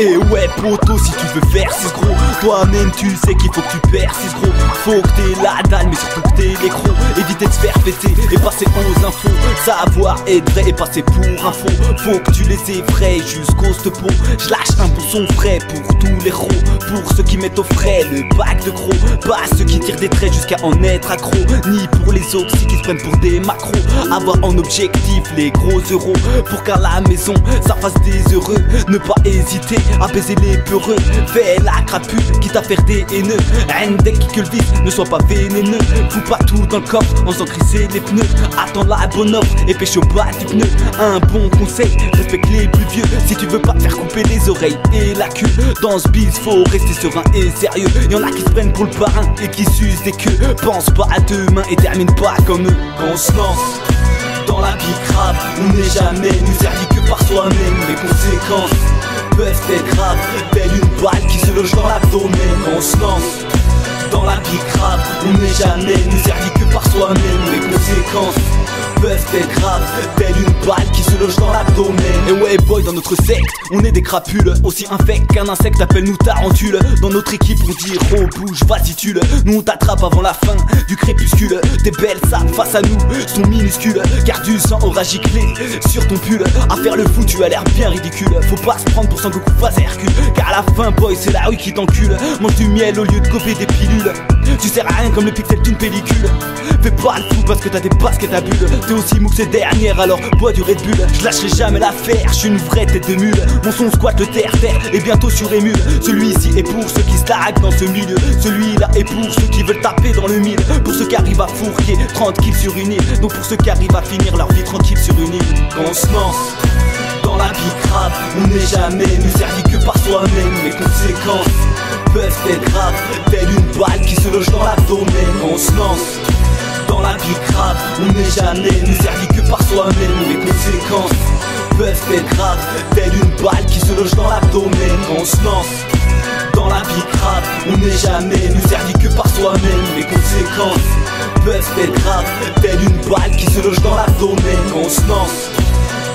Et ouais poto, si tu veux faire 6 gros, toi-même tu sais qu'il faut que tu persistes gros. Faut que t'aies la dalle mais surtout que t'aies l'écro. Éviter de se faire péter et passer aux infos. Savoir être vrai et passer pour un faux. Faut que tu les effraies jusqu'au stepo. Je lâche un bon son frais pour tous les ros. Pour ceux qui mettent au frais le pack de gros. Pas ceux qui tirent des traits jusqu'à en être accro. Ni pour les oxy qui se prennent pour des macros. Avoir en objectif les gros euros. Pour qu'à la maison ça fasse des heureux. Ne pas hésiter à baiser les peureux. Fais la crapule, quitte à faire des haineux. Dès que le vice ne soit pas vénéneux. Fous pas tout dans le coffre en faisant crisser les pneus. Attends la bonne offre et pêche au bas du pneu. Un bon conseil, respecte les plus vieux. Si tu veux pas te faire couper les oreilles et la queue. Dans ce biz faut rester serein et sérieux. Y'en a qui se prennent pour le parrain et qui s'usent des queues. Pense pas à demain et termine pas comme eux. On se lance dans la pique rap. On n'est jamais nous servi que par soi-même. Les conséquences peuvent être graves, telle une balle qui se loge dans l'abdomen. On se lance dans la pique rap. On n'est jamais nous servi que par soi-même. Les conséquences peuvent être graves, telle une balle qui se loge dans l'abdomen. Et ouais boy, dans notre secte, on est des crapules. Aussi infects qu'un insecte, appelle-nous tarentule. Dans notre équipe on dit oh bouge, vas-y tue. Nous on t'attrape avant la fin du crépuscule. Tes belles sapes face à nous sont minuscules. Car du sang aura giclé sur ton pull. À faire le fou tu as l'air bien ridicule. Faut pas se prendre pour Sangoku face à Hercule. Car à la fin boy c'est la rue qui t'encule. Mange du miel au lieu de gober des pilules. Tu sers à rien comme le pixel d'une pellicule. Fais pas le fou parce que t'as des baskets à bulles. T'es aussi mou que ces dernières alors bois du Red Bull. Je lâcherai jamais l'affaire, je suis une vraie tête de mule. Mon son squatte le terre-terre et bientôt sur émule. Celui-ci est pour ceux qui se larguent dans ce milieu. Celui-là est pour ceux qui veulent taper dans le mille. Pour ceux qui arrivent à fourquer 30 kills sur une île. Donc pour ceux qui arrivent à finir leur vie tranquille sur une île. Quand on se lance dans la pique rap, on n'est jamais nous servi que par soi-même. Les conséquences peuvent être graves, telle une balle qui se loge dans l'abdomen. On se lance dans la pique rap, on n'est jamais nous servi que par soi-même. Les conséquences peuvent être graves, telle une balle qui se loge dans l'abdomen. On se lance dans la pique rap, on n'est jamais nous servi que par soi-même. Les conséquences peuvent être graves, telle une balle qui se loge dans l'abdomen. On se lance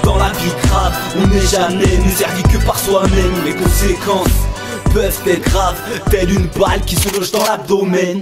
dans la pique rap, on n'est jamais nous servi que par soi-même. Les conséquences peuvent être graves, telle une balle qui se loge dans l'abdomen.